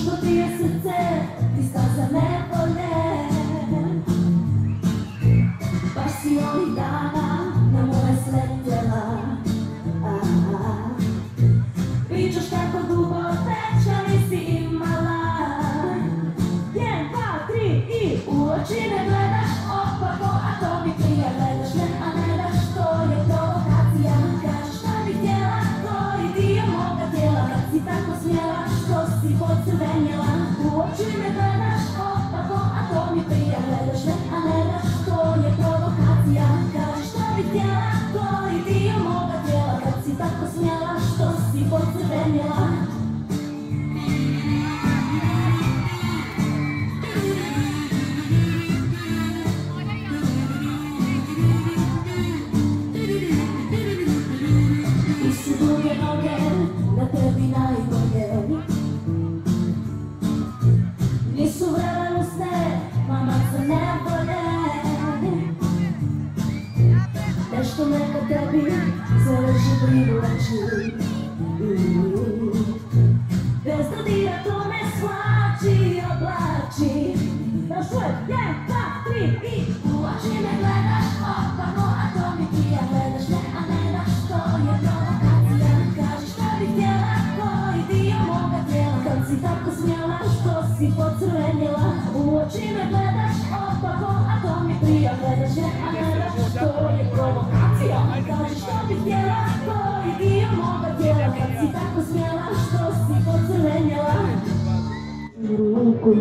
što ti je srce, ti staza nevolje. Baš si ovih dana na moje sletjela. Pričaš kako dugo teča nisi imala. 1, 2, 3 i u oči ne gledaš opako, a to mi prija gledaš ne, a ne daš, to je provokacija. Kažeš šta bi htjela, koji dio moga tijela, kad si tako smjela, što si pocrvenjela. U oči ne gledaš opako, a to mi prija gledaš ne, a ne daš, to je provokacija. Kažeš šta bi htjela, koji dio moga tijela, kad si tako smjela, što si pocrvenjela. Na tebi najbolje. Nisu vrele usne, mamaca nebolje. Nešto neka tebi zaleži privlači. Bez dodira to me svlači i oblači. Još uvijek, 1, 2, 3 i u oči ne gledaš opako, a to mi prija gledaš ne, a ne daš, to je provokacija. Kažeš šta bi htjela, koji dio moga tijela, kad si tako smjela, što si pocrvenjela. U oči me gledaš opako, a to mi prija gledaš ne, a ne daš, to je provokacija. Kažeš šta bi htjela, koji dio moga tijela, kad si tako smjela, što si pocrvenjela. Ruku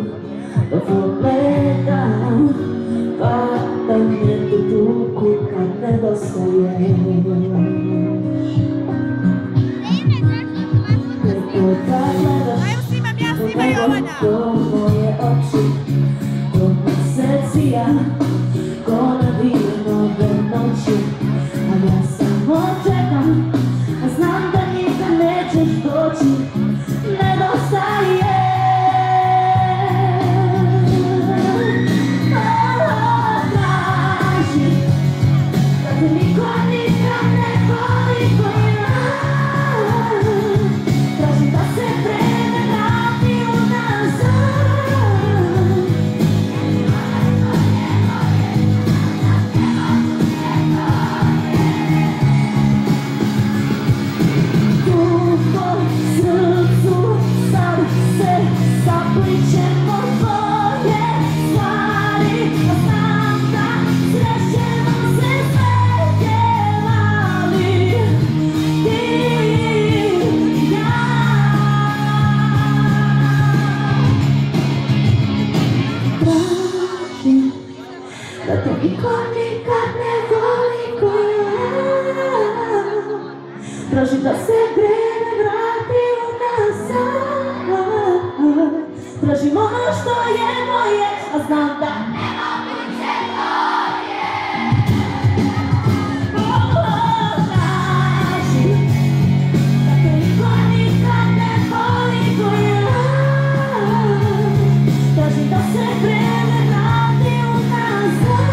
da pogledam, pada me tu tuku kad nedostaješ. Neko da gledaš u nebo, ko moje oči, ko meseci ja, ko navije nove noći. A ja samo čekam, a znam da nikad nećeš doći, nedostaje. Da te niko nikad ne voli ko ja. Tražim da se vreme vrati unazad. Tražim ono što je moje, a znam da nemoguće to je. Tražim da te niko nikad ne voli ko ja. Tražim da se vreme vrati unazad.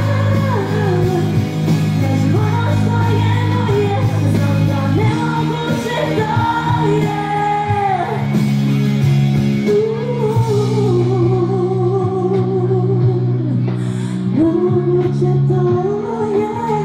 Yeah.